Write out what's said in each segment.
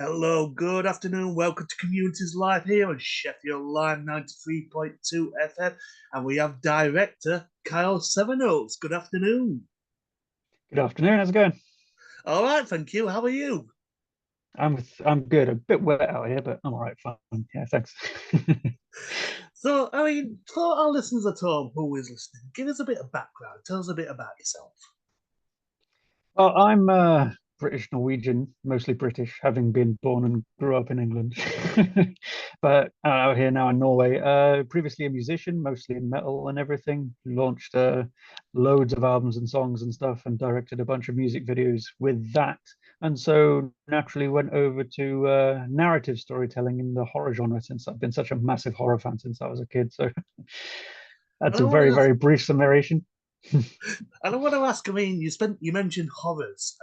Hello, good afternoon. Welcome to Communities Live here on Sheffield Live 93.2 FM. And we have director Kyle Sevenoaks. Good afternoon. Good afternoon. How's it going? All right, thank you. How are you? I'm good. A bit wet out here, but I'm all right. Fine. Yeah, thanks. So, for our listeners at home who is listening, give us a bit of background. Tell us a bit about yourself. Well, I'm British Norwegian, mostly British, having been born and grew up in England, but out here now in Norway. Previously a musician, mostly in metal and everything. Launched loads of albums and songs and stuff, and directed a bunch of music videos with that. And so naturally went over to narrative storytelling in the horror genre since I've been such a massive horror fan since I was a kid. So that's And I a want very, to ask, very brief summation. you mentioned horrors.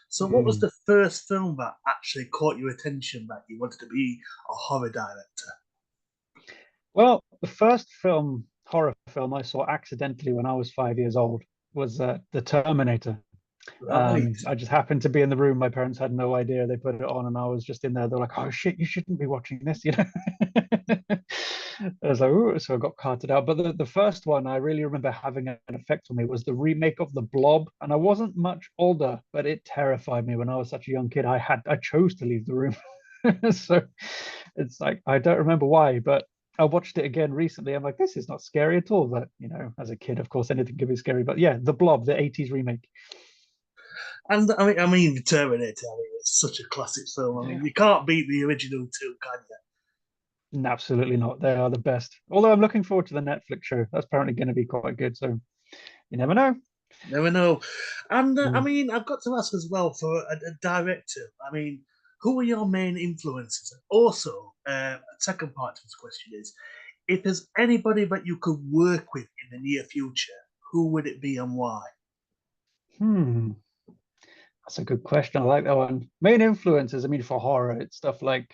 So what was Mm. the first film that actually caught your attention that you wanted to be a horror director? Well, the first horror film I saw accidentally when I was 5 years old was The Terminator. Right. I just happened to be in the room. My parents had no idea. They put it on, and I was just in there. They're like, "Oh shit, you shouldn't be watching this," you know. I was like, "Ooh," so I got carted out. But the first one I really remember having an effect on me was the remake of The Blob, and I wasn't much older, but it terrified me when I was such a young kid. I chose to leave the room, so it's like I don't remember why, but I watched it again recently. I'm like, this is not scary at all. But as a kid, of course, anything could be scary. But yeah, The Blob, the '80s remake. And Terminator. I mean, it's such a classic film. I mean, Yeah. you can't beat the original two, can you? Absolutely not. They are the best. Although I'm looking forward to the Netflix show. That's apparently going to be quite good. So you never know. Never know. And Mm. I've got to ask as well for a director. I mean, who are your main influences? And also, a second part to this question is, if there's anybody that you could work with in the near future, who would it be and why? Hmm. That's a good question. I like that one. Main influences, I mean, for horror, it's stuff like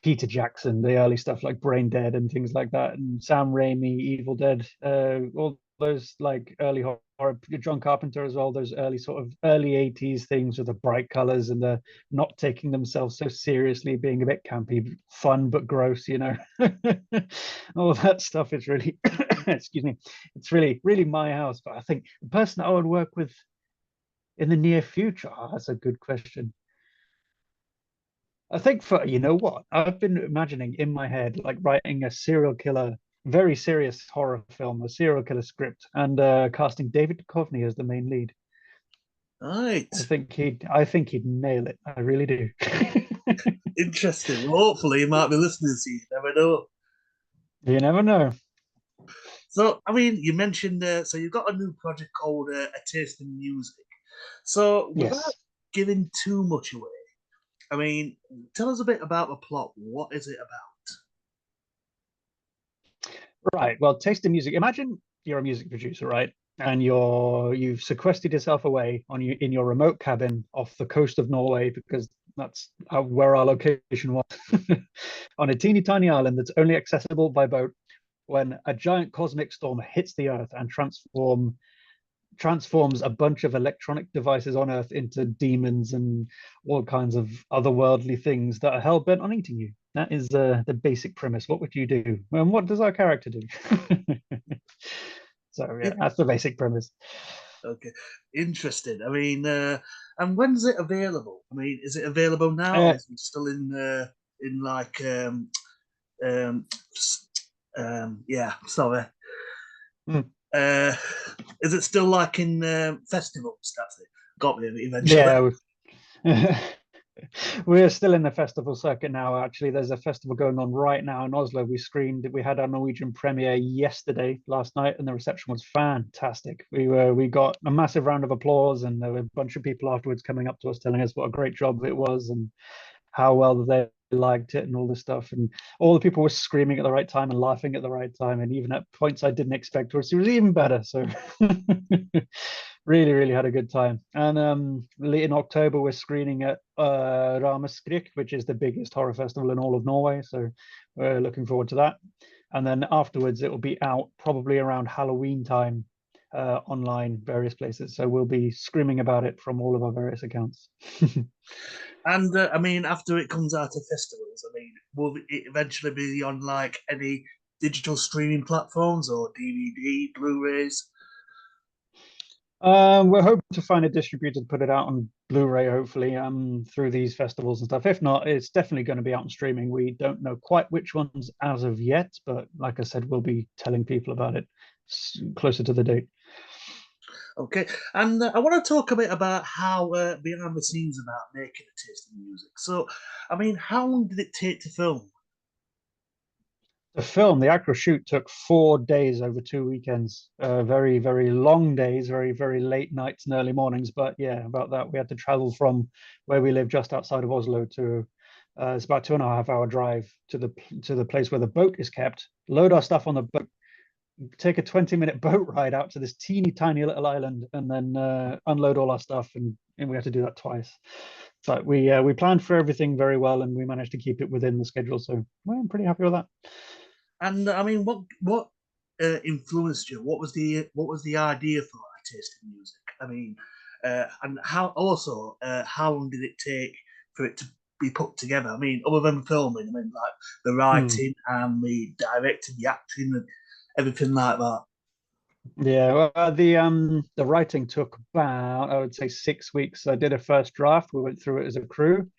Peter Jackson, the early stuff like Brain Dead and things like that, and Sam Raimi, Evil Dead, all those like early horror, John Carpenter as well, those early sort of early '80s things with the bright colors and the not taking themselves so seriously, being a bit campy, fun but gross, all that stuff is really, excuse me, it's really, really my house. But I think the person I would work with in the near future, that's a good question. I think for you know what I've been imagining in my head, like writing a serial killer, very serious horror film, a serial killer script, and casting David Duchovny as the main lead. Right. I think he'd nail it. I really do. Interesting. Well, hopefully, you might be listening to you. Never know. You never know. So, I mean, you mentioned so you've got a new project called A Taste in Music. So, without Yes. giving too much away, I mean, tell us a bit about the plot. What is it about? Right. Well, taste the music. Imagine you're a music producer, right? And you've sequestered yourself away in your remote cabin off the coast of Norway because that's where our location was on a teeny tiny island that's only accessible by boat when a giant cosmic storm hits the earth and transforms a bunch of electronic devices on earth into demons and all kinds of otherworldly things that are hell bent on eating you. That is the basic premise. What would you do? And what does our character do? So yeah, It, that's the basic premise. okay, interesting. And when's it available? I mean, is it available now, or Uh, is it still in like um, yeah, sorry. mm, Uh, is it still like in festivals? That's it. Got me eventually. yeah, we're still in the festival circuit now. Actually, there's a festival going on right now in Oslo. We had our Norwegian premiere yesterday, last night, and the reception was fantastic. We got a massive round of applause, and there were a bunch of people afterwards coming up to us telling us what a great job it was and how well they liked it and all this stuff. And all the people were screaming at the right time and laughing at the right time, and even at points I didn't expect, which was even better. So really, really had a good time. And late in October, we're screening at Ramaskrik, which is the biggest horror festival in all of Norway. So we're looking forward to that. And then afterwards, it will be out probably around Halloween time online, various places. So we'll be screaming about it from all of our various accounts. And I mean, after it comes out of festivals, I mean, will it eventually be on like any digital streaming platforms or DVD, Blu-rays? We're hoping to find a distributor to put it out on Blu-ray, hopefully, through these festivals and stuff. If not, it's definitely going to be out on streaming. We don't know quite which ones as of yet, but like I said, we'll be telling people about it closer to the date. Okay, and I want to talk a bit about how behind the scenes about making a taste in music. So, I mean, how long did it take to film? The actual shoot took 4 days over 2 weekends. Very, very long days, very, very late nights and early mornings. But yeah, about that. We had to travel from where we live just outside of Oslo to it's about 2.5 hour drive to the place where the boat is kept. Load our stuff on the boat, take a 20-minute boat ride out to this teeny tiny little island, and then unload all our stuff. And we had to do that twice. But we planned for everything very well, and we managed to keep it within the schedule. So well, I'm pretty happy with that. And I mean, what influenced you? What was the idea for a taste in music? I mean, and how long did it take for it to be put together? I mean, other than filming, I mean, like the Hmm. writing and the directing, the acting, and everything like that. Yeah, well, the writing took about, I would say, 6 weeks. I did a first draft. We went through it as a crew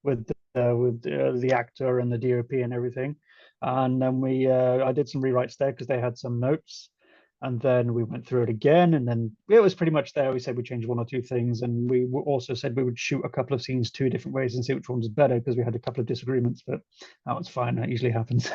with the actor and the DOP and everything, and then we I did some rewrites there because they had some notes, and then we went through it again, and then it was pretty much there. We said we changed one or two things, and we also said we would shoot a couple of scenes two different ways and see which one was better because we had a couple of disagreements, but that was fine. That usually happens.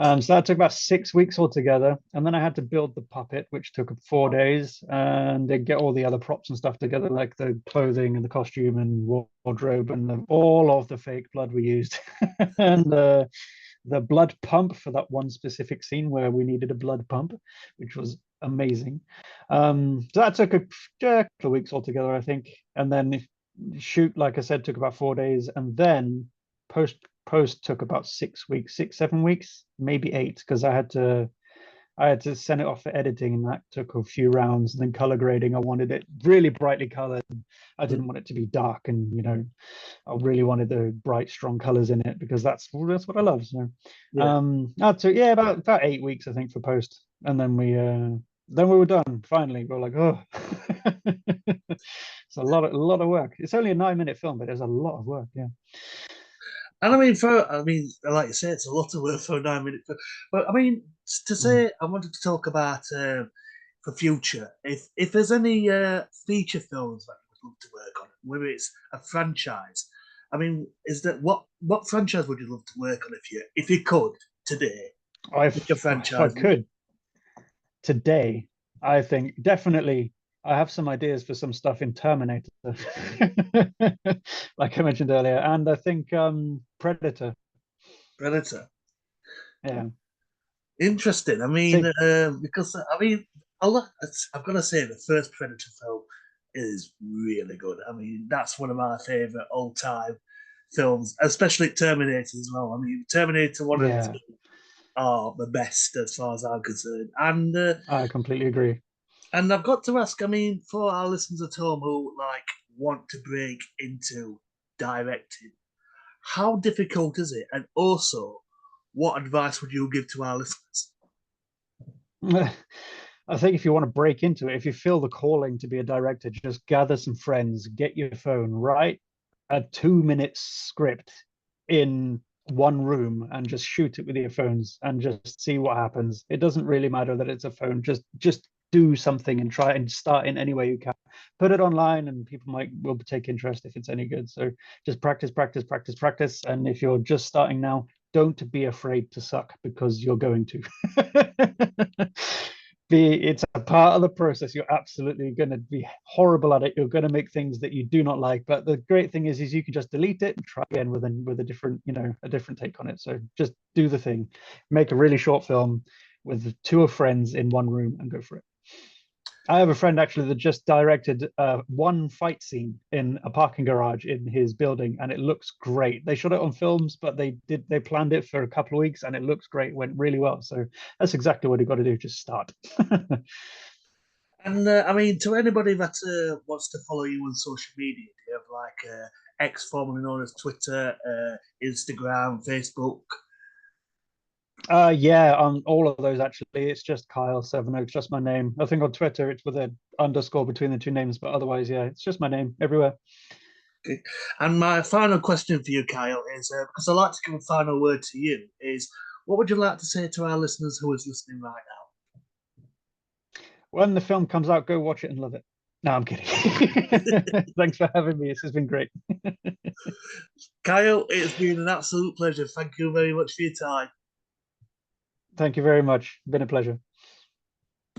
So that took about 6 weeks altogether, and then I had to build the puppet, which took 4 days, and then get all the other props and stuff together, like the clothing and the costume and wardrobe and all of the fake blood we used, and the blood pump for that one specific scene where we needed a blood pump, which was amazing. So that took a couple of weeks altogether, I think, and then shoot, like I said, took about 4 days, and then post took about 6 weeks, 6 7 weeks, maybe eight, because I had to send it off for editing, and that took a few rounds. And then color grading, I wanted it really brightly colored. I didn't want it to be dark, and I really wanted the bright, strong colors in it because that's what I love. So, Yeah. that took yeah about 8 weeks, I think, for post, and then we were done. Finally, we were like, oh, it's a lot of work. It's only a 9 minute film, but there's a lot of work. Yeah. And I mean, like you say, it's a lot of work for a 9 minute film. But I mean, to Mm. say, I wanted to talk about for future. If there's any feature films that you would love to work on, whether it's a franchise, I mean, is that what franchise would you love to work on if you could today? Which a If I franchise would could today, I think definitely I have some ideas for some stuff in Terminator, like I mentioned earlier, and I think Predator. Predator? Yeah. Interesting. I mean, See, because I mean, I've got to say the first Predator film is really good. I mean, that's one of my favorite all time films, especially Terminator as well. I mean, Terminator one and yeah, two are the best as far as I'm concerned. I completely agree. And I've got to ask. I mean, for our listeners at home who like want to break into directing, how difficult is it? And also, what advice would you give to our listeners? I think if you want to break into it, if you feel the calling to be a director, just gather some friends, get your phone, write a 2 minute script in one room and just shoot it with your phones and just see what happens. It doesn't really matter that it's a phone. Just do something and try and start in any way you can. Put it online and people might will take interest if it's any good. So just practice, practice, practice, practice. And if you're just starting now, don't be afraid to suck because you're going to. It's a part of the process. You're absolutely going to be horrible at it. You're going to make things that you do not like. But the great thing is you can just delete it and try again with a different, a different take on it. So just do the thing, make a really short film with two of friends in one room and go for it. I have a friend actually that just directed one fight scene in a parking garage in his building, and it looks great. They shot it on films, but they planned it for a couple of weeks, and it looks great. Went really well. So that's exactly what you got to do. Just start. And I mean, to anybody that wants to follow you on social media, do you have like X, formerly known as Twitter, Instagram, Facebook? Yeah, on all of those actually, it's just Kyle Sevenoaks, just my name. I think on Twitter it's with an underscore between the two names, but otherwise, yeah, it's just my name everywhere. Okay. And my final question for you, Kyle, is because I like to give a final word to you, is what would you like to say to our listeners who is listening right When the film comes out, go watch it and love it. No, I'm kidding. now? Thanks for having me. This has been great. Kyle, it's been an absolute pleasure. Thank you very much for your time. Thank you very much. Been a pleasure.